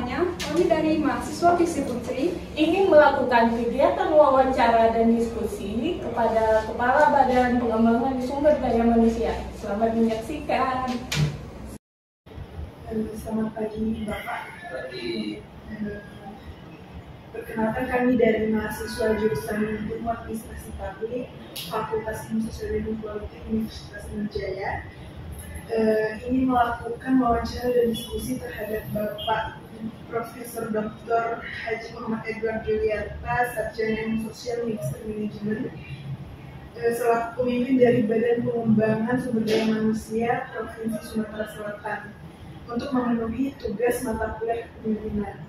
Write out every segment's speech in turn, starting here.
semuanya, kami dari mahasiswa Visi Putri ingin melakukan kegiatan wawancara dan diskusi kepada Kepala Badan Pengembangan Sumber Daya Manusia. Selamat menyaksikan. Selamat pagi Bapak. Pagi. Perkenalkan, kami dari mahasiswa jurusan Ilmu Administrasi Publik Fakultas Ilmu Sosial dan Politik Universitas Sriwijaya. Ini melakukan wawancara dan diskusi terhadap Bapak Profesor Dr. Haji Muhammad Edward Juliarta, Sarjana Ilmu Sosial Magister Manajemen, selaku pemimpin dari Badan Pengembangan Sumber Daya Manusia Provinsi Sumatera Selatan untuk memenuhi tugas mata kuliah kepemimpinan.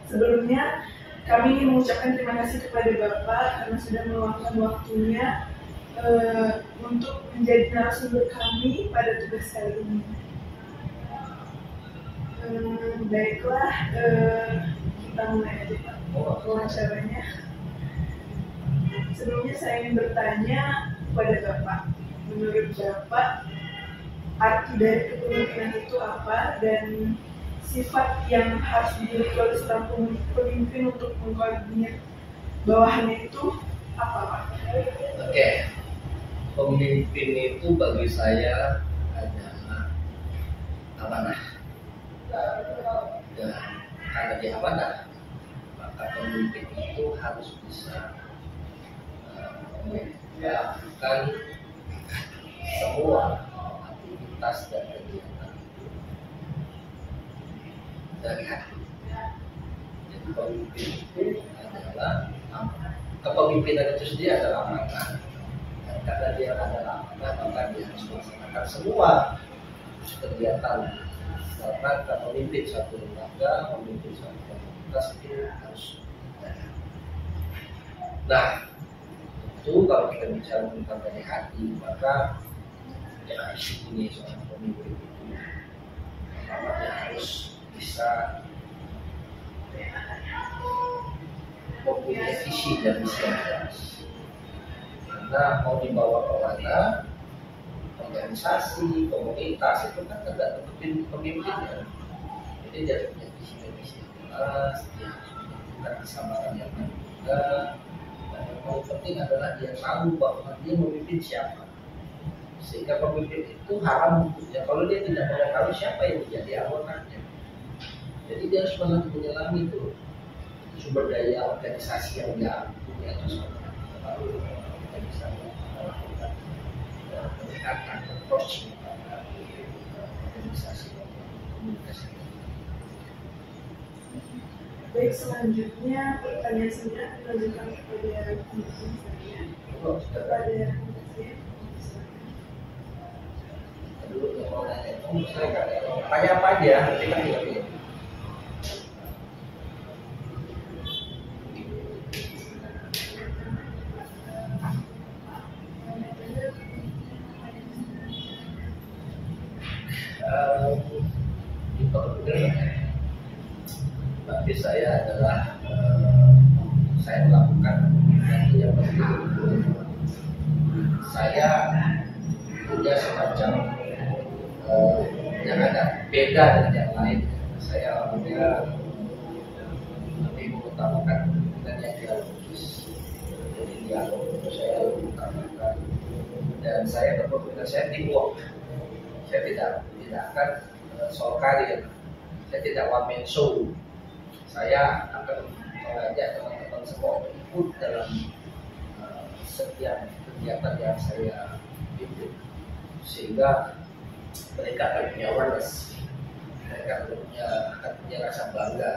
Sebelumnya, kami ingin mengucapkan terima kasih kepada Bapak karena sudah meluangkan waktunya untuk menjadi narasumber kami pada tugas kali ini. Baiklah, kita mulai aja Pak wawancaranya. Sebelumnya saya ingin bertanya kepada Bapak, menurut Bapak arti dari kepemimpinan itu apa dan sifat yang harus dimiliki oleh seorang pemimpin untuk mengkoordinir bawahannya itu apa Pak? Oke. Pemimpin itu bagi saya adalah amanah. Dan karena dia amanah, maka pemimpin itu harus bisa melakukan semua aktivitas dan kegiatan dari hati. Jadi pemimpin itu adalah kepemimpinan itu sendiri adalah amanah. Karena dia adalah amanah, maka dia harus melaksanakan semua kegiatan karena memimpin suatu lembaga, memimpin suatu komunitas itu harus. Nah, itu kalau kita bicara tentang dari hati, maka ya ini seorang pemimpin itu pertama dia harus bisa mempunyai visi dan misi yang jelas. Karena mau dibawa ke mana, organisasi, komunitas itu kan tergantung pemimpinnya. Jadi dia punya visi dan misi yang jelas, dia harus menentukan kesabaran yang juga. Dan yang paling penting adalah dia tahu bahwa dia memimpin siapa. Sehingga pemimpin itu haram untuknya kalau dia tidak mengetahui siapa yang menjadi anggotanya. Jadi dia harus menyelami itu sumber daya organisasi yang dia punya itu lalu bisa melakukan pendekatan approach pada organisasi komunikasi. Baik, selanjutnya pertanyaan saya akan dilanjutkan kepada pemimpin saya. Kepada Dulu yang mau nanya, tanya apa aja, nanti kan juga. Bagi saya adalah saya melakukan sesuatu yang penting. Saya punya semacam yang ada beda dengan yang lain. Saya orangnya lebih mengutamakan dengan yang dialogis. Jadi dialog itu saya utamakan dan saya berpikir saya teamwork. Saya tidak akan soal karir. Saya tidak one man show. Saya akan mengajak teman-teman semua ikut dalam setiap kegiatan yang saya pimpin, sehingga mereka akan punya awareness, mereka akan punya rasa bangga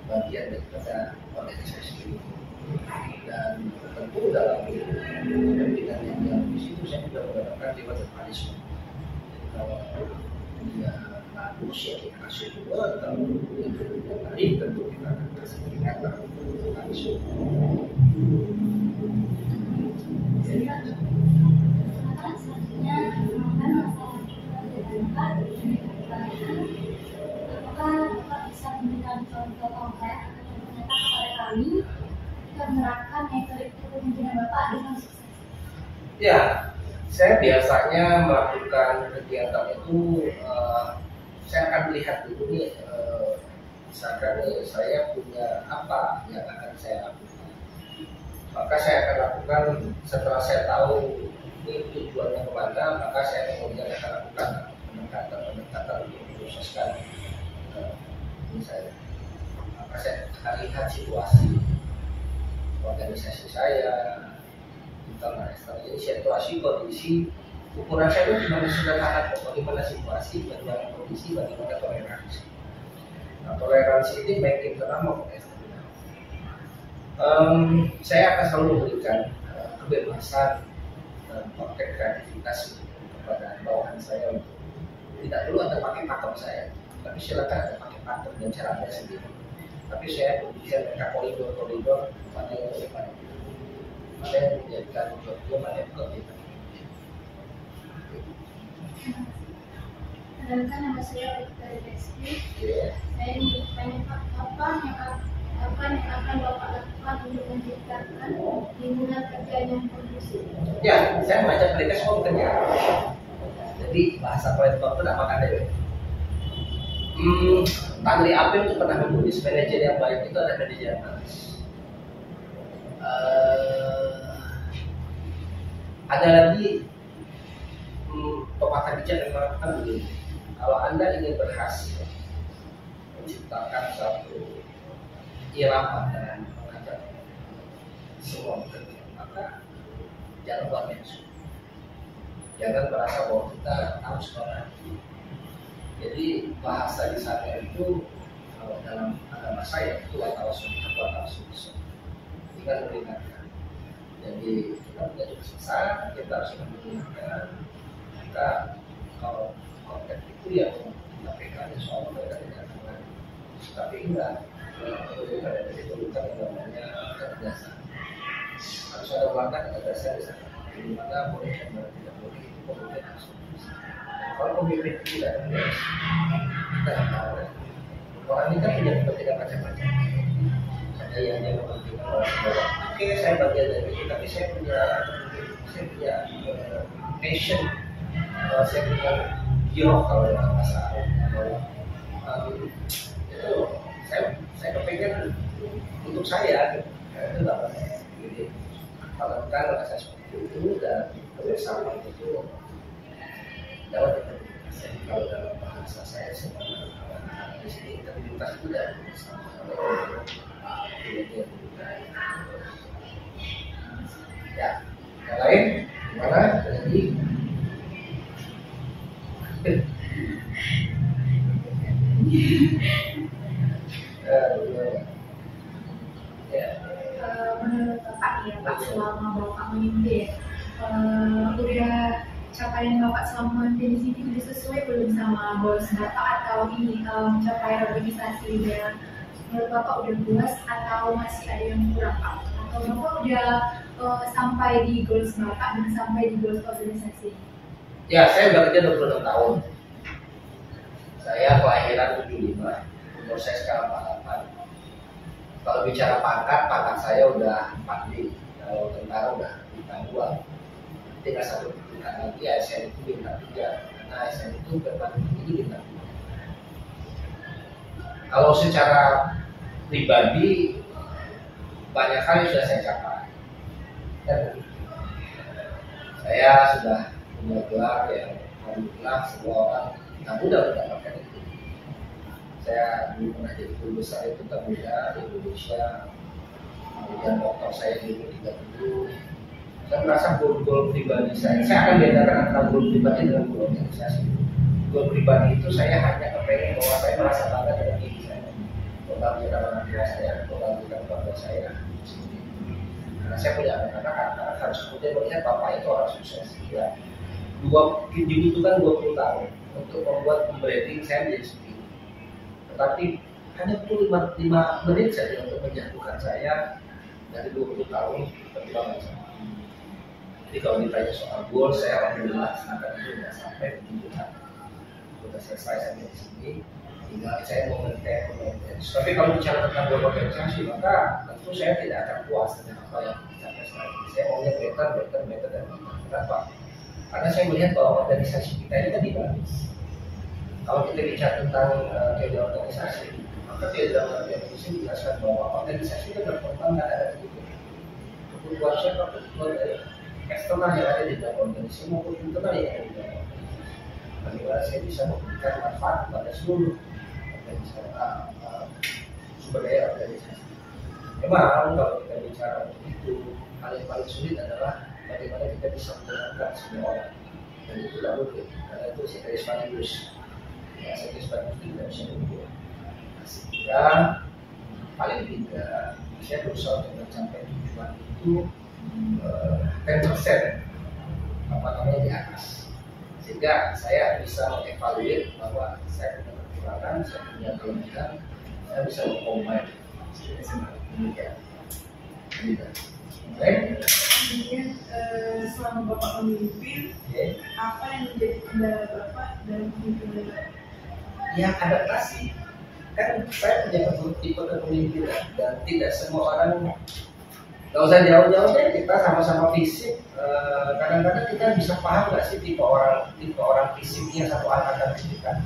bagian daripada organisasi ini. Dan tentu dalam pimpinan yang di situ saya juga menggunakan dewan jurnalisme. Jadi kalau dia bagus ya kita kasih juga, kalau dia baik tentu kita akan kasih peringatan jurnalisme. Apakah Bapak bisa memberikan contoh konkret atau nyata kepada kami jika menerapkan metode kepemimpinan Bapak dengan sukses? Ya, saya biasanya melakukan kegiatan itu saya akan melihat dulu nih misalkan saya punya apa yang akan saya lakukan, maka saya akan lakukan setelah saya tahu ini tujuannya kemana, maka saya kemudian akan lakukan pendekatan untuk menyukseskan ini saya. Maka saya akan lihat situasi organisasi saya, internal eksternal. Jadi situasi, kondisi, ukuran saya itu cuma sederhana, bagaimana situasi, bagaimana kondisi, bagaimana toleransi. Nah, toleransi ini baik internal maupun eksternal. Saya akan selalu memberikan kebebasan praktek kreativitas kepada bawahan saya untuk tidak perlu ada pakai pakem saya, tapi silakan ada pakai pakem dan cara Anda sendiri. Tapi saya bisa mereka koridor-koridor mana yang lebih baik, mana yang menjadikan jodoh, mana yang lebih baik. Perkenalkan, nama saya Rita Reski. Saya ingin bertanya apa yang akan Bapak lakukan untuk menciptakan lingkungan kerja yang kondusif? Ya, saya mengajak mereka semua bekerja. Jadi bahasa kolektor itu tidak makan deh. Tanri Apim itu pernah menulis manajer yang baik itu ada manajer yang manis. Ada lagi pepatah bijak yang mengatakan begini: kalau Anda ingin berhasil menciptakan satu irama dan mengajak semua bekerja, maka jangan buat mensu. Jangan merasa bahwa kita harus mengerti. Jadi bahasa di sana itu kalau dalam agama saya itu atau sunnah tinggal meringankan. Jadi kita punya tugas besar, kita harus menggunakan. Kita kalau konteks itu ya kita pegang soal mereka tidak akan. Tapi enggak, itu bukan namanya ketegasan. Harus ada langkah ketegasan di sana. Di mana boleh dan mana tidak boleh itu pemimpin harus. Kalau pemimpin tidak tegas, kita tahu. Orang ini kan tidak macam-macam. Ada yang mementingkan orang bawah. Oke, saya bagian dari itu, tapi saya punya passion, saya punya giroh kalau yang bahasa Arab. Itu saya kepengen untuk saya, itu nggak apa. Jadi kalau kan rasa seperti itu dan bersama itu dapat diperlukan. Kalau dalam bahasa saya sebenarnya di sini integritas itu tidak bersama. Ya, yang lain gimana? Jadi Menurut Bapak ya Pak, selama Bapak memimpin, udah capaian Bapak selama memimpin di sini udah sesuai belum sama goals Bapak atau ini capaian organisasi udah menurut Bapak udah puas atau masih ada yang kurang Pak? Atau Bapak udah sampai di goals Bapak dan sampai di goals organisasi? Ya, saya udah kerja 26 tahun. Saya kelahiran 75, umur saya sekarang 48. Kalau bicara pangkat saya udah 4D. Kalau tentara udah bintang 2. Tinggal satu bintang lagi, ASN itu bintang 3. Karena ASN itu berbanding tinggi bintang 2. Kalau secara pribadi, banyak hal yang sudah saya capai. Dan saya sudah punya gelar yang alhamdulillah semua orang tidak mudah mendapatkan itu. Saya dulu pernah jadi guru besar itu termuda di Indonesia. Kemudian dokter saya dulu 37. Saya merasa goal pribadi saya akan bedakan antara goal pribadi dengan goal organisasi. Goal pribadi itu saya hanya kepengen bahwa saya merasa bangga dengan diri saya, membanggakan orang tua saya, membanggakan keluarga saya. Karena saya punya anak-anak, harus kemudian melihat bapak itu orang sukses. Ya, dibutuhkan 20 tahun untuk membuat branding saya menjadi seperti itu. Tetapi hanya perlu 5 menit saja untuk menjatuhkan saya dari 20 tahun perjuangan saya. Jadi kalau ditanya soal goal, saya alhamdulillah sampai itu sudah sampai di sudah selesai sampai di sini. Tinggal saya mau maintain. Tapi kalau bicara tentang goal organisasi, maka tentu saya tidak akan puas dengan apa yang dicapai sekarang ini. Saya maunya better dan better. Kenapa? Karena saya melihat bahwa organisasi kita ini kan dinamis. Kalau kita bicara tentang teori organisasi, maka teori dalam artian itu jelaskan bahwa organisasi itu berkembang dan ada itu. Kebutuhan siapa? Kebutuhan dari eksternal yang ada di dalam organisasi maupun internal yang ada di dalam organisasi. Bagaimana saya bisa memberikan manfaat kepada seluruh organisasi, sumber daya organisasi. Memang kalau kita bicara itu, hal yang paling sulit adalah bagaimana kita bisa mendengarkan semua orang. Dan itu tidak mungkin, karena itu saya Spanish. Ya, saya Spanish tidak bisa mungkin. Sehingga paling tidak saya berusaha untuk mencapai tujuan itu 10% di atas, sehingga saya bisa mengevaluasi bahwa saya punya kekurangan, saya punya kelebihan, saya bisa mengcombine. Kemudian selama Bapak memimpin, apa yang menjadi kendala Bapak dalam memimpin? Ya, adaptasi. Kan saya punya tipe kepemimpinan dan tidak semua orang, nggak usah jauh-jauh deh, kita sama-sama fisik. Kadang-kadang kita bisa paham nggak sih tipe orang fisiknya satu angkatan kita.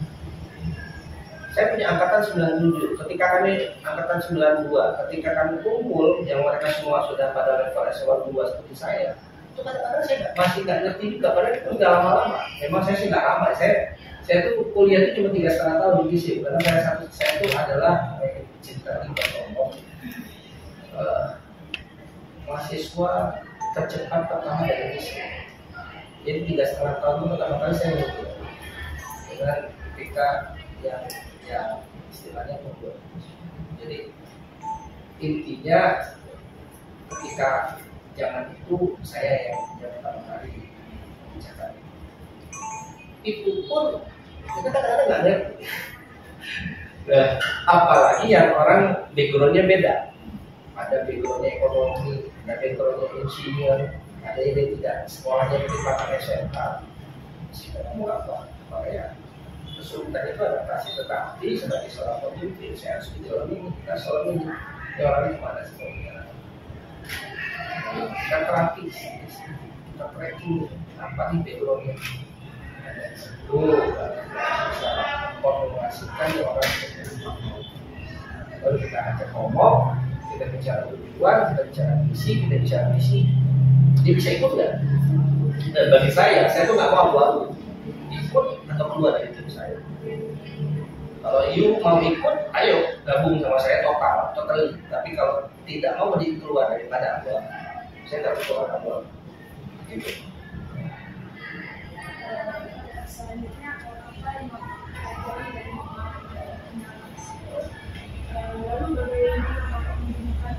Saya punya angkatan 97, ketika kami angkatan 92, ketika kami kumpul, yang mereka semua sudah pada level S1 2 seperti saya, itu kadang-kadang saya masih nggak ngerti juga, padahal itu nggak lama-lama. Memang saya sih nggak lama, saya tuh kuliah itu cuma 3,5 tahun di FISIP, karena saya itu adalah cinta tiba ngomong mahasiswa tercepat pertama dari FISIP. Jadi 3,5 tahun itu pertama kali saya ngumpul dengan ketika yang istilahnya membuat. Jadi intinya ketika zaman itu saya yang pertama kali bicara. Itu pun kita kadang-kadang nggak ngerti. Nah, apalagi yang orang backgroundnya beda. Ada backgroundnya ekonomi, ada backgroundnya engineer, ada yang tidak sekolahnya di departemen SMK. Kita mau apa? Makanya kesulitan itu adaptasi, tetapi sebagai seorang pemimpin saya harus menjalani kita selalu ini orangnya kemana sih kalau kita terapi, kita tracking apa nih backgroundnya. Itu bisa formulasikan di orang baru kita ajak ngomong, kita bicara tujuan, kita bicara misi, dia bisa ikut nggak? Dan bagi saya tuh nggak mau abu-abu ikut atau keluar dari tim saya. Kalau you mau ikut, ayo gabung sama saya total. Tapi kalau tidak mau keluar daripada abu-abu, saya nggak keluar abu-abu. Gitu. Selanjutnya apa yang kategori dari lalu bagaimana Bapak menggunakan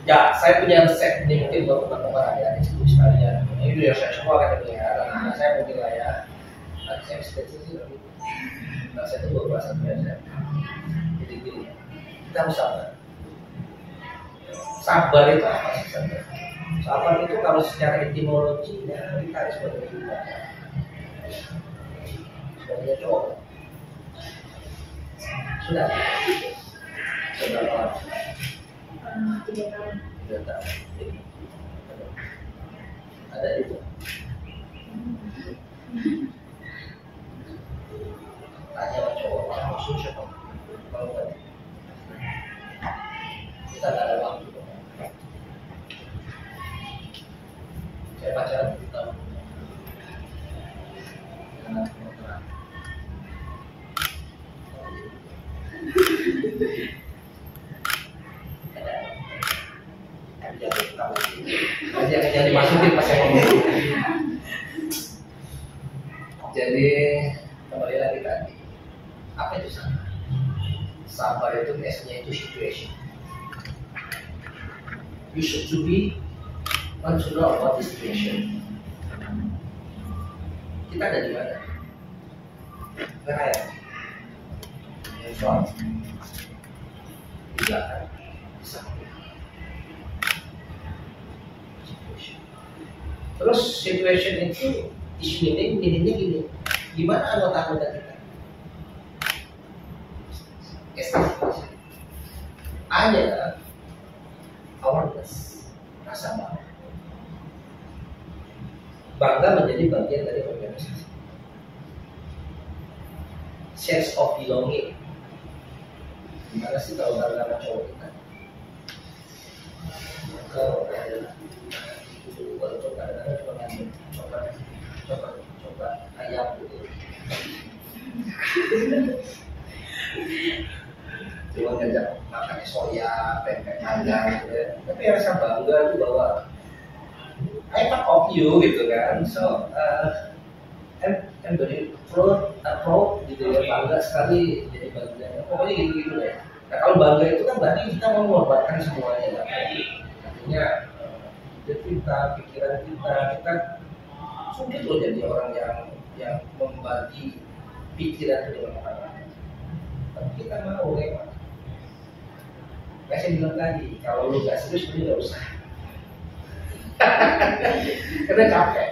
Ya, saya punya resep ini mungkin buat teman-teman adik-adik sekalian. Ini udah saya semua kan ya, saya mungkin lah ya. Nanti saya spesies sih, tapi saya itu bahasa biasa. Jadi gini, kita harus sabar. Sabar itu apa sih sabar? Sabar itu kalau secara etimologinya kita harus sebagai kita, sebagai cowok. Sudah lama. 3 tahun. Ada itu. Tanya sama cowok, maksud siapa? Kalau tadi kita nggak ada waktu. Saya pacaran 7 tahun. Dengan kedokteran. Jangan dimasukin pas saya ngomong. Jadi kembali lagi tadi, apa itu sabar? Sabar itu S-nya itu situation. You should to be want to know about the situation. Kita ada di mana? Kayak yang front, di belakang, di samping. Terus situation itu isunya gini, gimana anggota kita? Estimasi. Ada awareness, rasa bangga menjadi bagian dari organisasi. sense of belonging. Gimana sih kalau bangga sama cowok kita? Kalau walaupun kadang-kadang cuma ngambil coba ayam gitu. Cuma ngajak makan soya, pempek mangga gitu ya. Tapi rasa bangga itu bahwa I part of you gitu kan. So I'm very proud gitu ya, bangga sekali jadi bagian. Pokoknya gitu-gitu deh. Nah kalau bangga itu kan berarti kita mau mengorbankan semuanya kan. Artinya ide kita, pikiran kita sulit loh jadi orang yang membagi pikiran itu dengan orang lain. Tapi kita mau ya. Kayak saya bilang tadi, kalau lu gak serius lu gak usah. Karena capek.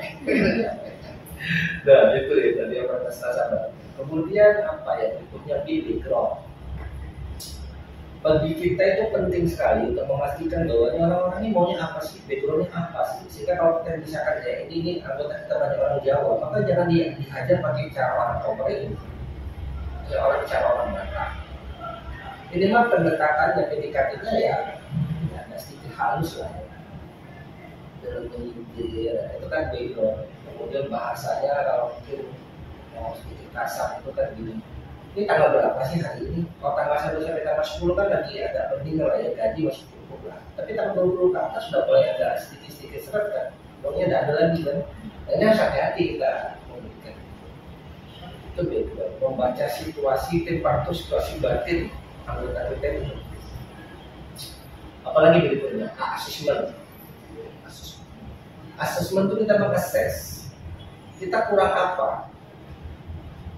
Nah itu ya tadi yang sabar. Kemudian apa ya berikutnya, background. Bagi kita itu penting sekali untuk memastikan bahwa orang-orang ini maunya apa sih, backgroundnya apa sih. Sehingga kalau kita bisa kerja ini anggota kita banyak orang Jawa, maka jangan dihajar pakai cara orang Korea, ya cara orang Batak. Ini mah pendekatannya, PDKT-nya ya ada sedikit halus lah ya. Dalam menyindir, itu kan background. Kemudian bahasanya kalau mungkin mau sedikit kasar itu kan gini. Ini tanggal berapa sih hari ini? Kalau tanggal 1 sampai tanggal 10 kan lagi agak penting lah ya, gaji masih cukup lah. Tapi tanggal 20 ke atas sudah mulai ada sedikit-sedikit seret kan. Pokoknya tidak ada lagi kan. Dan ini harus hati-hati kita memberikan. Itu background. Membaca situasi, temperatur, situasi batin anggota kita itu. Apalagi berikutnya, assessment. Assessment itu kita mengakses. Kita kurang apa?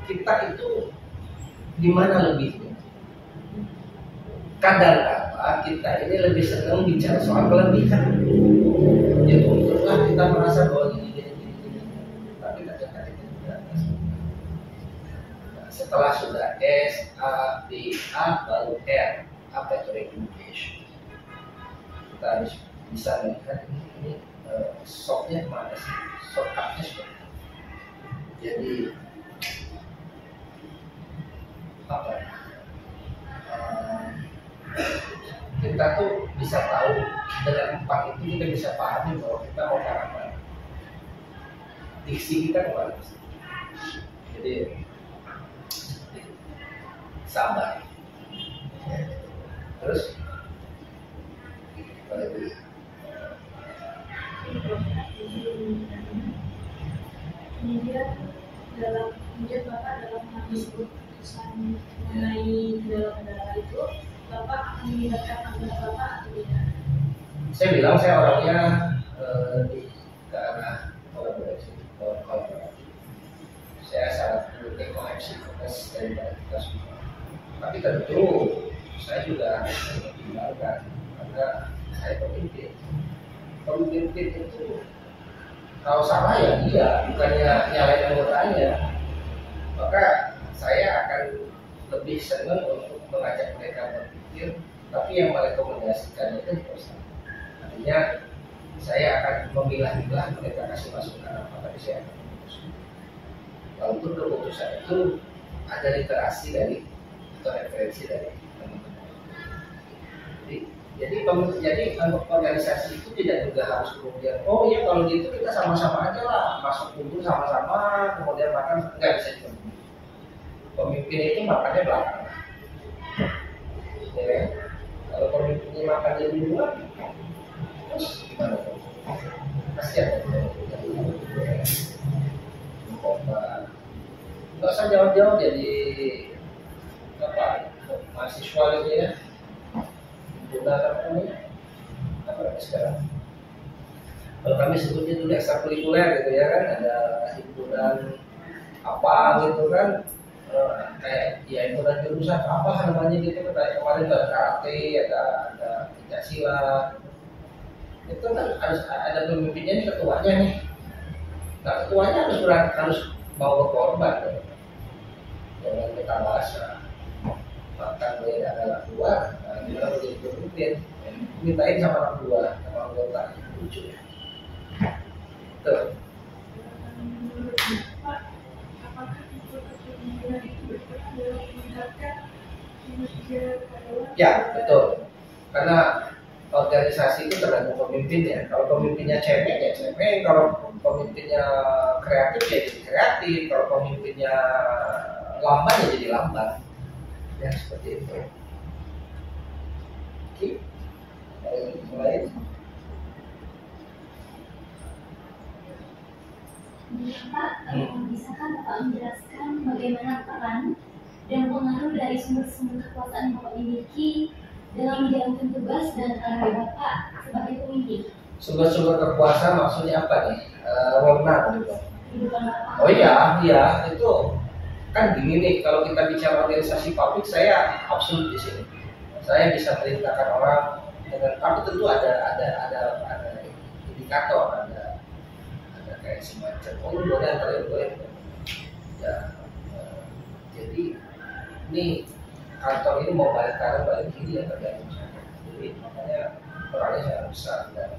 Kita itu di mana lebihnya? Kadang-kadang kita ini lebih senang bicara soal kelebihan. Jadi untunglah kita merasa bahwa gini. Tapi kadang-kadang kita tidak. Nah, setelah sudah S, A, B, A, baru R. Apa itu recommendation? Kita harus bisa melihat ini softnya mana sih? Shortcutnya seperti apa? Jadi apa ya? Kita tuh bisa tahu dengan 4 itu kita bisa pahami bahwa kita mau ke arah mana. Diksi kita kemana? Jadi sabar. Terus kemudian Bapak dalam mengambil keputusan mengenai kendala-kendala itu, Bapak akan melibatkan anggota Bapak atau tidak? Saya bilang saya orangnya ke arah kolaborasi. Saya sangat mendukung koneksi dari kita semua. Tapi tentu saya juga harus mempertimbangkan karena saya pemimpin. Pemimpin itu kalau salah ya dia, bukannya nyalain anggotanya. Maka saya akan lebih senang untuk mengajak mereka berpikir, tapi yang merekomendasikan itu bersama. Artinya saya akan memilah-milah mereka kasih masukan apa, tapi saya akan memutuskan. Walaupun keputusan itu ada literasi dari atau referensi dari teman-teman. Jadi organisasi itu tidak juga harus kemudian oh ya kalau gitu kita sama-sama aja lah masuk kumpul sama-sama kemudian makan, nggak bisa juga. Pemimpin itu makannya belakangan. Ya, kalau pemimpinnya makan di luar, terus gimana? Kasihan ya. Nggak usah jauh-jauh jadi apa mahasiswa gitu ya. Apa sekarang? Kalau kami sebutnya itu ekstrakurikuler gitu ya kan, ada himpunan apa gitu kan, kayak ya himpunan jurusan apa namanya gitu kan, kayak kemarin ada karate, ada pencak silat, itu kan harus ada pemimpinnya nih, ketuanya nih. Nah ketuanya harus mau berkorban, jangan kita bahasa. Makan boleh ada anak buah, kita boleh pemimpin, mintain sama anak buah, sama anggota, lucu ya. Tuh. Apakah itu kepemimpinan itu berperan dalam meningkatkan kinerja karyawan. Ya, betul. Karena organisasi itu tergantung pemimpinnya. Kalau pemimpinnya cemeng ya cemeng, kalau pemimpinnya kreatif ya jadi kreatif, kalau pemimpinnya lamban ya jadi lamban. Ya seperti itu. Oke. Mulai. Pak, bisakah Bapak menjelaskan bagaimana peran dan pengaruh dari sumber-sumber kekuasaan Bapak miliki dalam menjalankan tugas dan arahan Bapak sebagai pemimpin? Sumber-sumber kekuasaan maksudnya apa nih? Warna gitu. Kehidupan Bapak. Oh iya, itu kan gini nih, kalau kita bicara organisasi publik, saya absolut di sini. Saya bisa perintahkan orang dengan, tapi tentu ada indikator, ada kayak semacam, oh lu boleh atau ya boleh. Ya, jadi ini kantor ini mau balik kanan balik kiri ya tergantung saya. Jadi makanya perannya sangat besar dan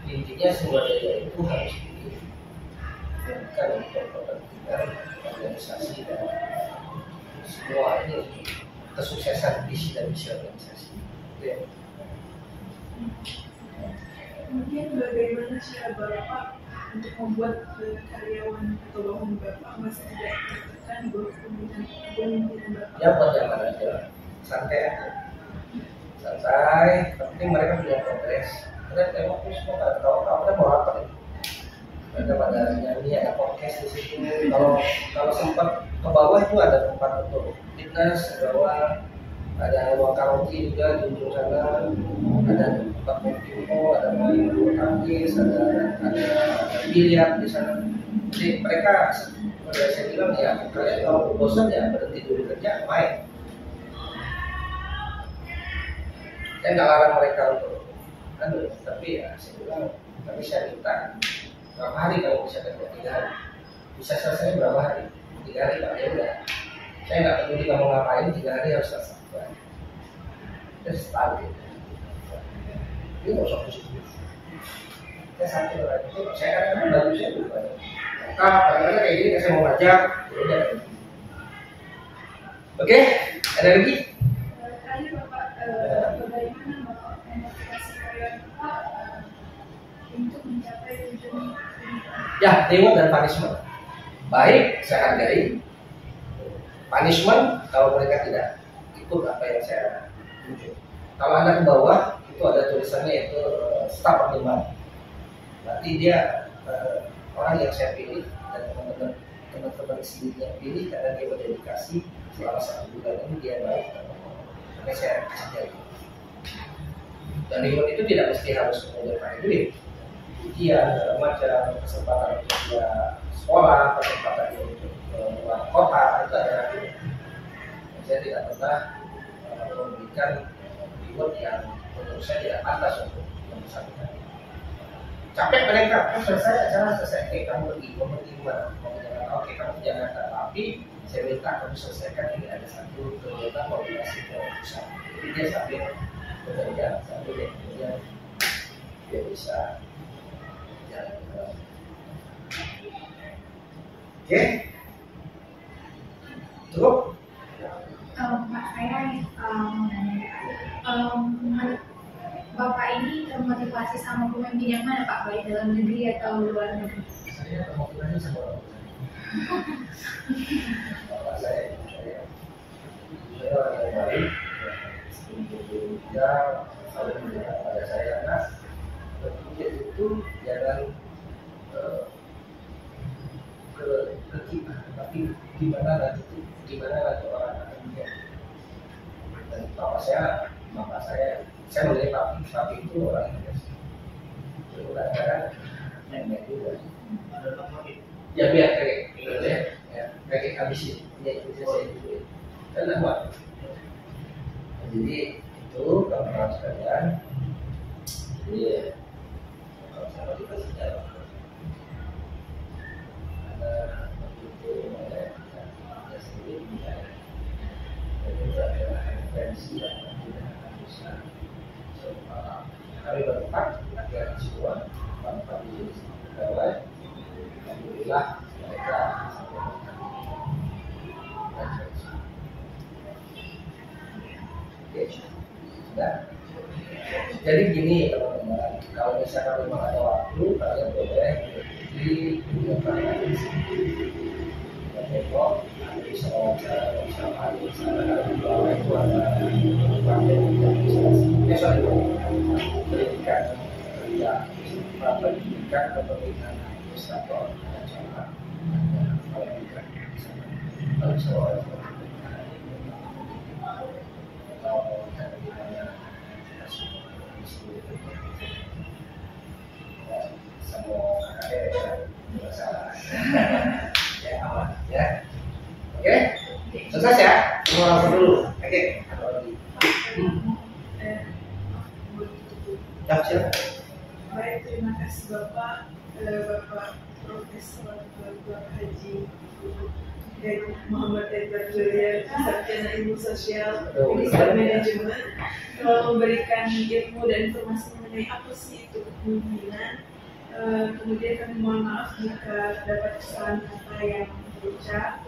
intinya semua daya itu harus diberikan untuk kepentingan organisasi dan semua ini kesuksesan visi dan misi organisasi. Ya. Kemudian bagaimana cara Bapak untuk membuat karyawan atau bawahan Bapak masih tidak tertekan di bawah kepemimpinan Bapak? Ya buat yang mana aja, santai aja. Santai, tapi mereka punya progres. Mereka tengok tuh semua pada tahu mereka mau apa nih. Mereka pada nyanyi, ada podcast di situ. Kalau sempat ke bawah itu ada tempat untuk fitness, ke bawah ada ruang karaoke juga di ujung sana, ada tempat main pinball, ada main bulu tangkis, ada biliar di sana. Jadi mereka, seperti saya bilang ya, kalian kalau bosan ya berhenti dulu kerja, main. Saya nggak larang mereka untuk tapi ya saya bilang nggak bisa minta berapa hari kalau bisa kerja 3 hari, bisa selesai berapa hari 3 hari pak, ya udah. Saya nggak peduli kamu ngapain, 3 hari harus selesai. Terus target. Ini nggak usah positif. Saya sakit orang itu, saya kan baru saya lupa. Kadang-kadang kayak gini saya mau ngajak, ya udah. Oke, ada lagi? Terakhir Bapak, bagaimana Bapak memotivasi karyawan Bapak untuk mencapai tujuan? Ya, reward dan punishment. Baik, saya hargai. Punishment kalau mereka tidak ikut apa yang saya tuju. Kalau Anda ke bawah, itu ada tulisannya yaitu staff pertimbangan. Berarti dia orang yang saya pilih dan teman-teman sendiri yang pilih karena dia berdedikasi selama 1 bulan ini dia baik. Makanya saya kasih jadi. Dan reward itu tidak mesti harus kemudian pakai duit. Ujian, segala macam, kesempatan untuk dia sekolah, kesempatan dia untuk keluar kota, itu ada. Saya tidak pernah memberikan reward yang menurut saya tidak pantas untuk yang bersangkutan. Capek mereka, selesai acara selesai, oke kamu pergi gimana? Oke kamu jangan, tapi saya minta kamu selesaikan ini ada satu kegiatan koordinasi ke pusat. Jadi dia sambil bekerja, sambil dia bekerja, dia bisa jalan ke dalam. Oke, cukup. Pak, saya mau nanya, Bapak ini termotivasi sama pemimpin yang mana Pak? Baik dalam negeri atau luar negeri? Saya termotivasi sama orang bapak saya orang yang baik, dia selalu menjaga pada saya karena berpikir itu jangan ke kita, tapi gimana nanti orang akan melihat. Dan bapak saya melihat papi itu orang yang biasa. Itu kadang-kadang nenek juga. Ya biar kayak gitu ya, kayak habisin. Ya itu saya itu. Dan apa? Jadi itu kawan-kawan sekalian. Jadi kalau saya motivasinya ada begitu ya sendiri ya. Itu adalah referensi yang tidak bisa kami berempat laki-laki semua tanpa di pegawai. Alhamdulillah mereka Oke, sudah. Jadi gini teman-teman, kalau misalkan memang ada waktu, kalian boleh di tengok bisa wawancara bersama di sana. Di bawah itu ada administrasi, pendidikan, pendidikan kepemimpinan administrator dan cara pendidikan. Kalau soal ya, oke, sukses ya, semua langsung dulu, oke. Ya, silakan. Baik, terima kasih Bapak, Bapak Profesor Bapak Haji Muhammad Edward Julian, Sarjana Ilmu Sosial, Minister Manajemen, telah memberikan ilmu dan informasi mengenai apa sih itu kepemimpinan. Kemudian kami mohon maaf jika terdapat kesalahan kata yang berucap.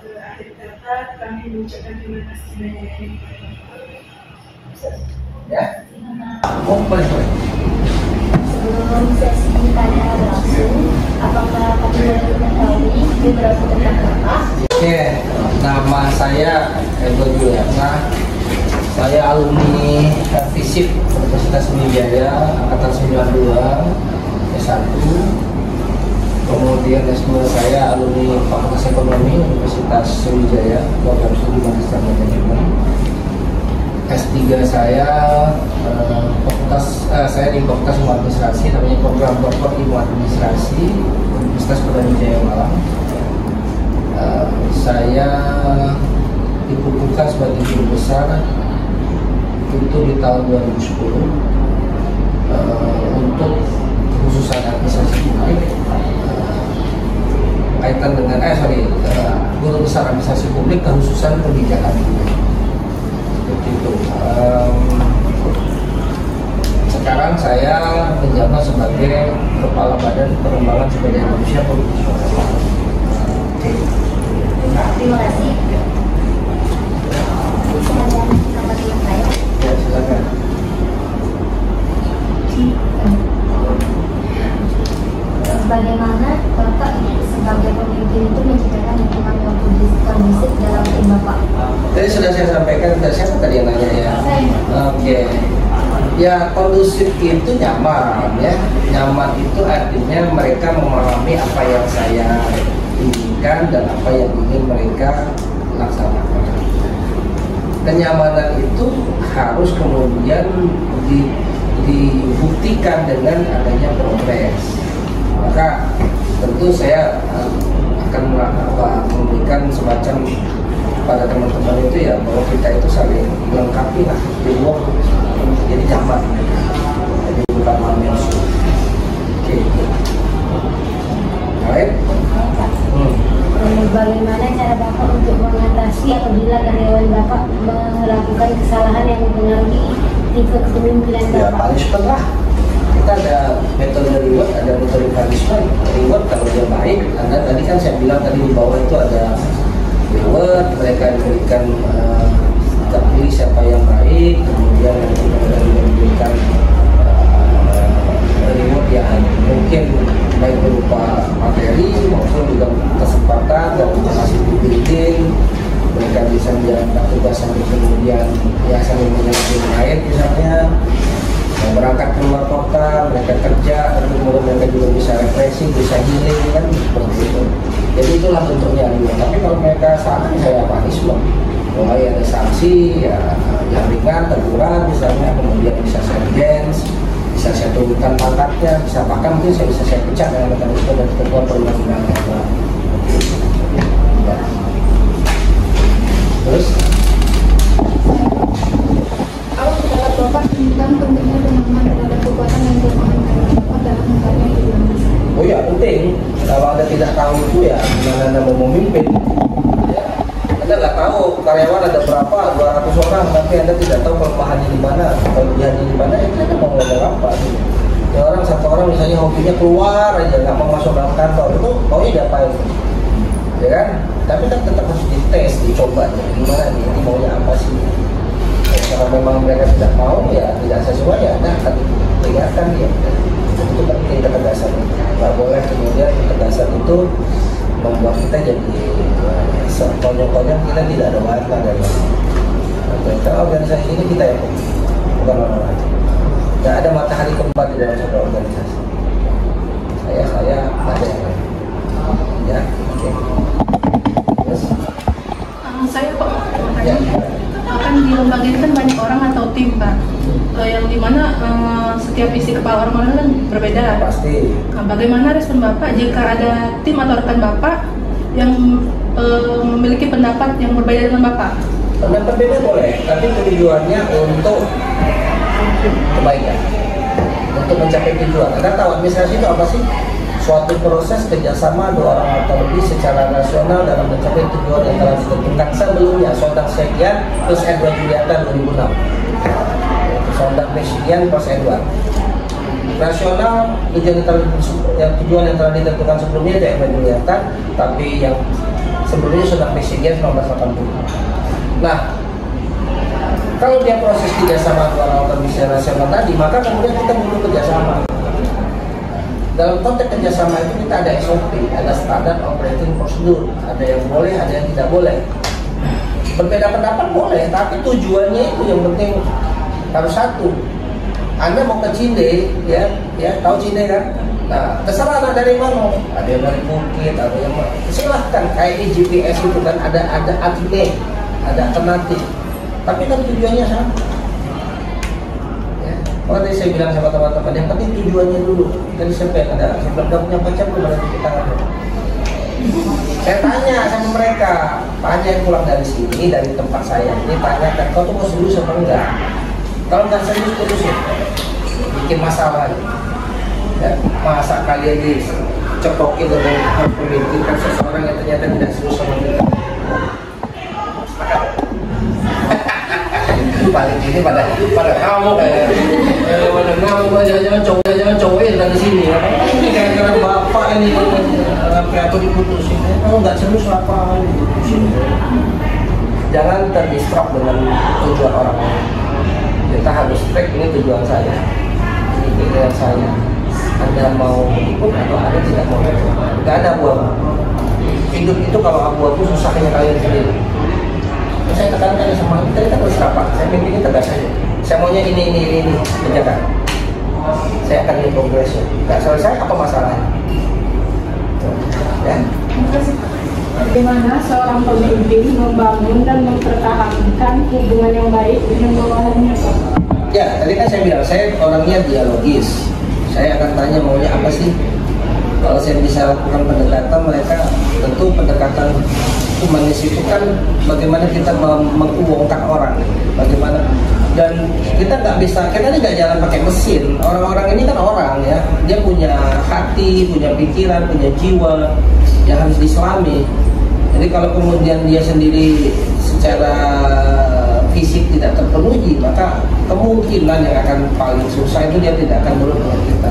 Akhir kata kami mengucapkan terima kasih banyak. Ya, boleh. Sebelum sesi tanya langsung, apakah kami boleh mengetahui biografi tentang Bapak? Oke, nama saya Edward Juliana. Saya alumni FISIP Universitas Sriwijaya angkatan 92. S1, kemudian S2 saya alumni Fakultas Ekonomi Universitas Sriwijaya, program studi Magister Manajemen. S3 saya saya di Fakultas Ilmu Administrasi, namanya program Doktor Ilmu Administrasi Universitas Brawijaya Malang. Saya dikukuhkan sebagai guru besar itu di tahun 2010 untuk khususan administrasi publik kaitan dengan guru besar administrasi publik kekhususan kebijakan seperti itu. Sekarang saya menjabat sebagai Kepala Badan Pengembangan Sumber Daya Manusia Politik. Terima kasih. Bisa ada pertanyaan saya? Ya, silakan. Bagaimana Bapak sebagai pemimpin itu menciptakan lingkungan yang kondusif dalam tim Bapak? Tadi sudah saya sampaikan, siapa tadi yang nanya ya? Oke. Ya, kondusif itu nyaman ya. Nyaman itu artinya mereka memahami apa yang saya inginkan dan apa yang ingin mereka laksanakan. Kenyamanan itu harus kemudian dibuktikan dengan adanya progres. Maka tentu saya akan memberikan semacam pada teman-teman itu ya bahwa kita itu saling melengkapi lah di luar, jadi nyaman, jadi bukan manusia. Oke, baik. Bagaimana cara Bapak untuk mengatasi apabila karyawan Bapak melakukan kesalahan yang mempengaruhi tipe kepemimpinan Ya, Bapak? punishment lah. Kita ada metode reward, ada metode punishment. Reward kalau dia baik, karena tadi kan saya bilang tadi di bawah itu ada reward, mereka diberikan pilih siapa yang baik, kemudian diberikan reward yang mungkin baik berupa materi maupun juga kesempatan dan masih building. Mereka bisa menjalankan tugas sampai kemudian ya sambil menyambung lain misalnya berangkat ke luar kota, mereka kerja, dan kemudian mereka juga bisa refreshing, bisa healing kan seperti itu. Jadi itulah bentuknya reward. Tapi kalau mereka salah saya punishment, mulai ada sanksi ya yang ringan, teguran misalnya, kemudian bisa saya dance, bisa saya turunkan pangkatnya, bisa bahkan mungkin saya bisa saya pecat dengan mekanisme dan ketentuan perundang-undangan. Terus Apa pendapat Bapak tentang pentingnya pemahaman terhadap kekuatan dan kelemahan karyawan Bapak dalam membangun organisasi? oh ya penting, kalau Anda tidak tahu itu ya gimana Anda mau memimpin ya. Anda nggak tahu karyawan ada berapa, 200 orang, tapi Anda tidak tahu kelemahannya di mana, kelebihannya di mana, itu Anda mau ngomong apa ya. Orang satu orang misalnya hobinya keluar aja, nggak mau masuk dalam kantor, itu maunya diapain ya kan? Tapi kan tetap harus dites, dicoba ya. Gimana nih, ini maunya apa sih, kalau memang mereka tidak mau, ya tidak sesuai, ya Anda akan tinggalkan dia. Itu penting ketegasan. Nggak boleh kemudian ketegasan itu membuat kita jadi konyol-konyol, kita tidak ada warna dari kita organisasi ini, kita yang bukan orang lain. Nggak ada matahari keempat di dalam satu organisasi. Saya ada yang lain. Ya, oke. Terus? Saya kok makanya akan di lembaga ini kan banyak orang atau tim Pak, yang dimana setiap isi kepala orang-orang kan berbeda. Pasti. Nah, bagaimana respon Bapak jika ada tim atau rekan Bapak yang memiliki pendapat yang berbeda dengan Bapak? Pendapat beda boleh, tapi tujuannya untuk kebaikan, untuk mencapai tujuan. Anda tahu administrasi itu apa sih? Suatu proses kerjasama dua orang atau lebih secara nasional dalam mencapai tujuan yang telah ditentukan sebelumnya. Sondang sekian plus Edward Juliata 2006. Sondang sekian plus Edward. Nasional tujuan yang telah ditentukan sebelumnya itu Edward Juliata, tapi yang sebelumnya Sondang sekian 1980. Nah, kalau dia proses kerjasama dua orang atau lebih secara nasional tadi, maka kemudian kita butuh kerjasama. Dalam konteks kerjasama itu kita ada SOP, ada standar operating procedure, ada yang boleh, ada yang tidak boleh. Berbeda pendapat boleh, tapi tujuannya itu yang penting harus satu. Anda mau ke Cinde, ya tahu Cinde kan? Nah, terserah anak dari mana, ada yang dari Bukit, ada yang silahkan. Kayak di GPS itu kan ada alternate, ada alternatif, tapi kan tujuannya sama. Kalau tadi saya bilang sama teman-teman, yang penting tujuannya dulu. Tadi saya belum punya pacar, belum ada cuci tangan. Saya tanya sama mereka, tanya yang pulang dari sini, dari tempat saya, ini tanyakan, kau tuh mau serius apa enggak? Kalau nggak serius, terusin. Bikin masalah. Ya, masa kalian dicekokin dengan pemikiran seseorang yang ternyata tidak serius sama kita. Paling ini pada kamu kayak pada kamu jangan cowok yang dari sini ya. Ini kayak bapak ini apa diputusin. Kalau nggak serius apa diputusin. Jangan terdistract dengan tujuan orang lain. Kita harus track, ini tujuan saya, ini keinginan saya. Anda mau ikut atau Anda tidak mau ikut? Nggak ada abu-abu. Hidup itu kalau abu-abu susahnya kalian sendiri. Saya tekankan sama kita kan harus rapat. Saya mimpinya tegas saja. Saya maunya ini kerjakan. Saya akan ini progresnya. Nggak selesai apa masalahnya? Ya. Bagaimana seorang pemimpin membangun dan mempertahankan hubungan yang baik dengan bawahannya, Pak? Ya, tadi kan saya bilang saya orangnya dialogis. Saya akan tanya maunya apa sih. Kalau saya bisa lakukan pendekatan, mereka tentu pendekatan humanis itu kan bagaimana kita menguangkan orang, bagaimana, dan kita nggak bisa, kita ini nggak jalan pakai mesin. Orang-orang ini kan orang ya, dia punya hati, punya pikiran, punya jiwa yang harus diselami. Jadi kalau kemudian dia sendiri secara fisik tidak terpenuhi, maka kemungkinan yang akan paling susah itu dia tidak akan nurut dengan kita.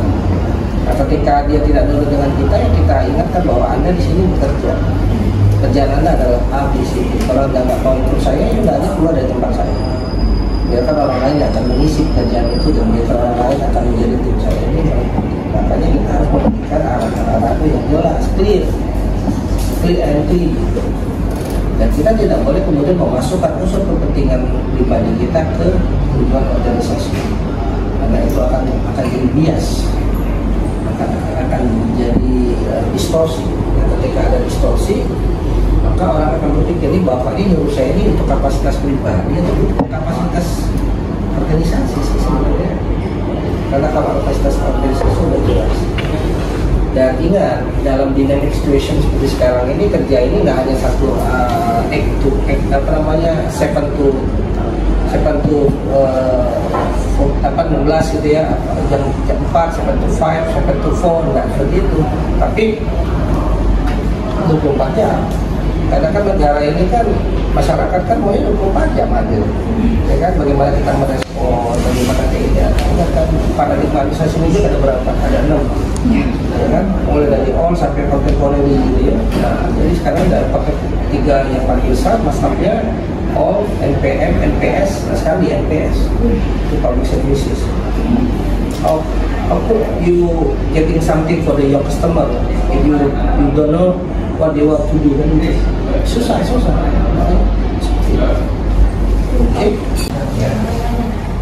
Nah, ketika dia tidak nurut dengan kita, ya kita ingatkan bahwa Anda di sini bekerja. Kerjaan Anda adalah A, B, C, D. Kalau Anda nggak mau ikut saya, ya Anda keluar dari tempat saya. Biarkan orang lain akan mengisi pekerjaan itu, dan biarkan orang lain akan menjadi tim saya. Ini makanya kita harus memberikan arah-arah yang jelas, clear and clean. Dan kita tidak boleh kemudian memasukkan unsur kepentingan pribadi kita ke tujuan organisasi, karena itu akan jadi bias, akan menjadi distorsi. Ketika ada distorsi, maka orang akan berpikir, ini bapak ini nyuruh saya ini untuk kapasitas pribadi atau untuk kapasitas organisasi sih sebenarnya. Karena kalau kapasitas organisasi sudah jelas. Dan ingat, dalam dynamic situation seperti sekarang ini, kerja ini nggak hanya satu apa namanya 7 to 16 gitu ya, jam 4, 7 to 5, 7 to 4, nggak seperti itu. Tapi 24 jam. Karena kan negara ini kan, masyarakat kan maunya 24 jam hadir. Ya kan, bagaimana kita merespon, bagaimana keinginan. Kan paradigma organisasi ini ada berapa? Ada 6. Ya kan, mulai dari on sampai contemporary gitu ya. Nah, jadi sekarang ada pakai 3 yang paling besar, masalahnya all NPM, NPS, sekarang di NPS, di public services. How could you getting something for your customer if you don't know what they want to do? Susah. Okay.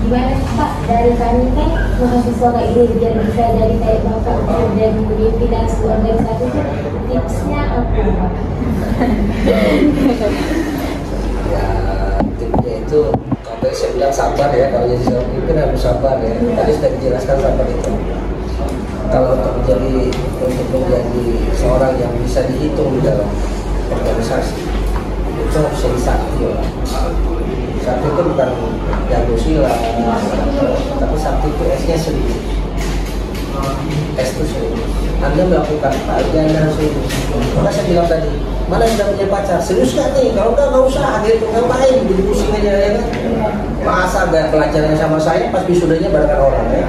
Gimana Pak, dari kami kan mahasiswa kayak ini biar bisa jadi kayak Bapak dan pimpinan sebuah organisasi, tipsnya apa Pak? Ya, tipsnya itu kalau saya bilang sabar ya, kalau jadi seorang pemimpin harus sabar ya. Tadi sudah dijelaskan sabar itu. Kalau untuk menjadi seorang yang bisa dihitung di dalam organisasi, itu harus jadi sakti ya. Sakti itu bukan jago silat, tapi sakti itu S-nya serius. S itu serius. Anda melakukan Anda harus serius. Maka saya bilang tadi, mana yang sudah punya pacar? Serius kan nih? Kalau nggak usah, gitu. Ngapain? Jadi pusing aja ya kan? Masa nggak pelajarannya sama saya, pas wisudanya barengan orang ya?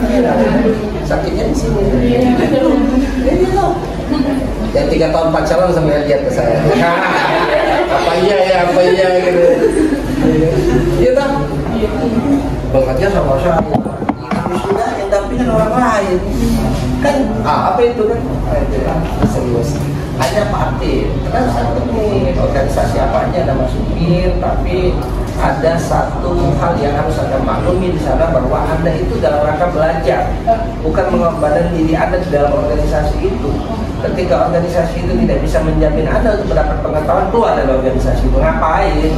Sakitnya di sini. Yang 3 tahun pacaran sampai lihat ke saya. Apa iya gitu. Iya tak? Bekerja sama saya. Sudah yang dampingin orang lain. Kan apa itu kan? Serius. Hanya partai. Karena satu nih organisasi apa aja Anda masukin, tapi ada satu hal yang harus Anda maklumi di sana, bahwa Anda itu dalam rangka belajar, bukan mengorbankan diri Anda di dalam organisasi itu. Ketika organisasi itu tidak bisa menjamin Anda untuk mendapat pengetahuan, keluar dari organisasi itu. Ngapain?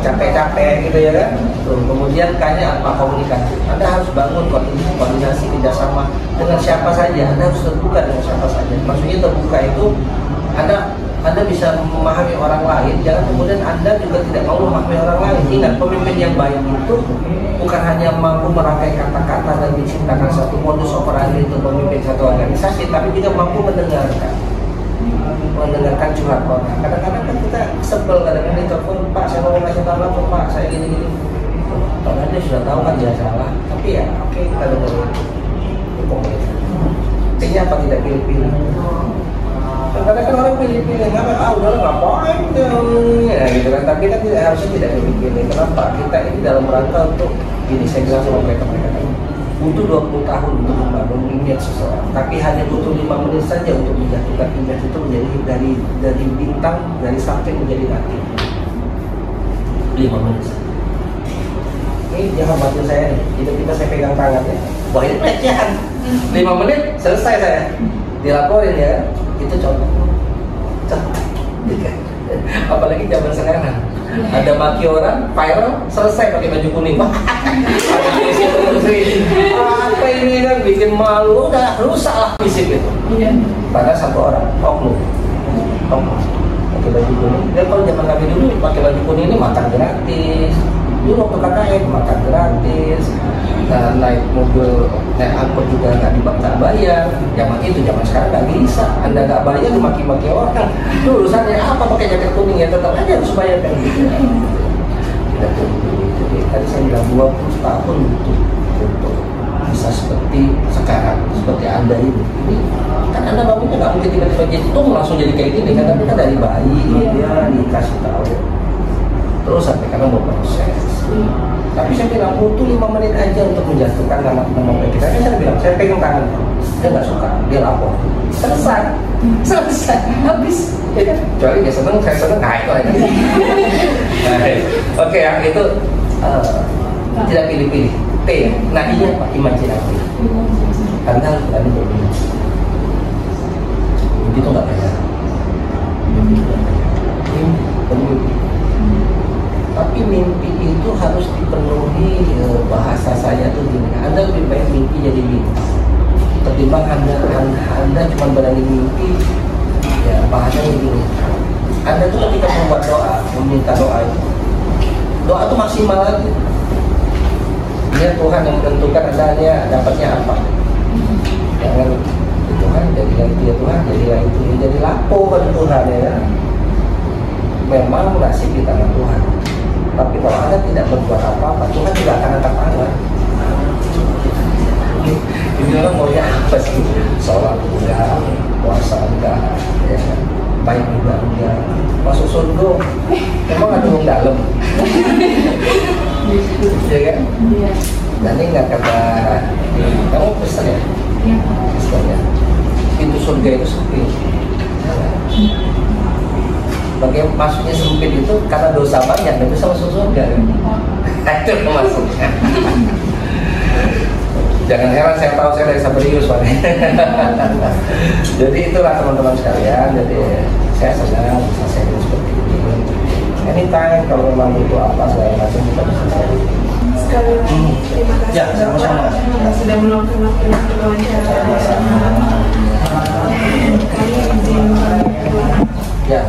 Capek-capek gitu ya kan? Tuh, kemudian kayaknya apa komunikasi. Anda harus bangun koordinasi kerjasama dengan siapa saja. Anda harus terbuka dengan siapa saja. Maksudnya terbuka itu Anda bisa memahami orang lain, jangan kemudian Anda juga tidak mau memahami orang lain. Ingat, pemimpin yang baik itu bukan hanya mampu merangkai kata-kata dan menciptakan satu modus operandi untuk memimpin satu organisasi, tapi juga mampu mendengarkan curhat orang. Kadang-kadang kan kita sebel, kadang-kadang telepon, Pak saya mau ngasih tahu apa Pak, saya gini-gini. Padahal dia sudah tahu kan dia salah, tapi ya oke, kita dengerin. Itu komunikasi. Kayaknya apa tidak pilih-pilih. Kadang-kadang orang pilih-pilih, udahlah ngapain ya gitu kan, tapi kan harusnya tidak pilih-pilih. Kenapa? Kita ini dalam rangka untuk ini, saya bilang sama mereka butuh 20 tahun untuk membangun image seseorang, tapi hanya butuh 5 menit saja untuk menjatuhkan image itu menjadi dari bintang, dari subjek menjadi mati. 5 menit saja. Ini jangan bantu saya nih, tiba-tiba saya pegang tangannya, wah ini pelecehan. 5 menit selesai saya, dilaporin ya. Itu contoh. Apalagi zaman sekarang ada maki orang viral, selesai pakai baju kuning. Apa ini kan bikin malu, udah rusak lah fisik itu. Padahal satu orang oknum pakai baju kuning. Dan kalau zaman kami dulu pakai baju kuning ini makan gratis. Dulu waktu KKN makan gratis, dan naik mobil, naik angkot juga nggak bayar. Zaman itu, zaman sekarang nggak bisa. Anda nggak bayar, maki-maki orang. Itu urusannya apa pakai jaket kuning ya, tetap aja harus bayar kan. Jadi tadi saya bilang 20 tahun untuk bisa seperti sekarang, seperti Anda ini. Kan Anda bangunnya nggak mungkin tiba-tiba jadi langsung jadi kayak gini kan, tapi kan dari bayi dia dikasih tahu. Terus sampai karena mau proses. Tapi saya bilang butuh 5 menit aja untuk menjatuhkan nama kita. Saya bilang, saya pegang tangan, dia nggak suka, dia lapor. Selesai, habis. Kecuali dia seneng, saya seneng, nah itu aja. Oke ya, itu tidak pilih-pilih. P, nah ini apa? Imajinasi. Karena ada bermimpi. Begitu nggak bayar. Bermimpi. Tapi mimpi itu harus dipenuhi, bahasa saya tuh gini, Anda lebih baik mimpi jadi mimpi ketimbang Anda cuma berani mimpi. Ya bahasanya gini, Anda tuh ketika membuat doa, meminta doa itu maksimal lagi. Dia Tuhan yang menentukan Anda dapatnya apa. Jangan Tuhan jadikan dia Tuhan, jadikan itu jadi lapo pada Tuhan ya. Memang nasib di tangan Tuhan. Tapi kalau Anda tidak berbuat apa-apa, Tuhan tidak akan angkat tangan. Ini orang mau ya apa sih? Sholat enggak, puasa enggak, ya. baik juga. Ya, masuk surga emang ada yang dalam. Iya kan? Iya. Nanti nggak kata kamu Kristen ya? Iya. Kristen ya. Pintu surga itu sempit. Bagian masuknya sempit itu karena dosa banyak, nggak bisa masuk surga. Itu maksudnya. Jangan heran saya tahu saya dari Sabrius, Pak. Jadi itulah teman-teman sekalian. Jadi saya senang bisa sharing seperti ini. Anytime kalau memang butuh apa segala macam kita bisa sharing. Sekali lagi terima kasih Ya, sama-sama. Bapak sudah meluangkan waktu untuk wawancara bersama kami izin Ya.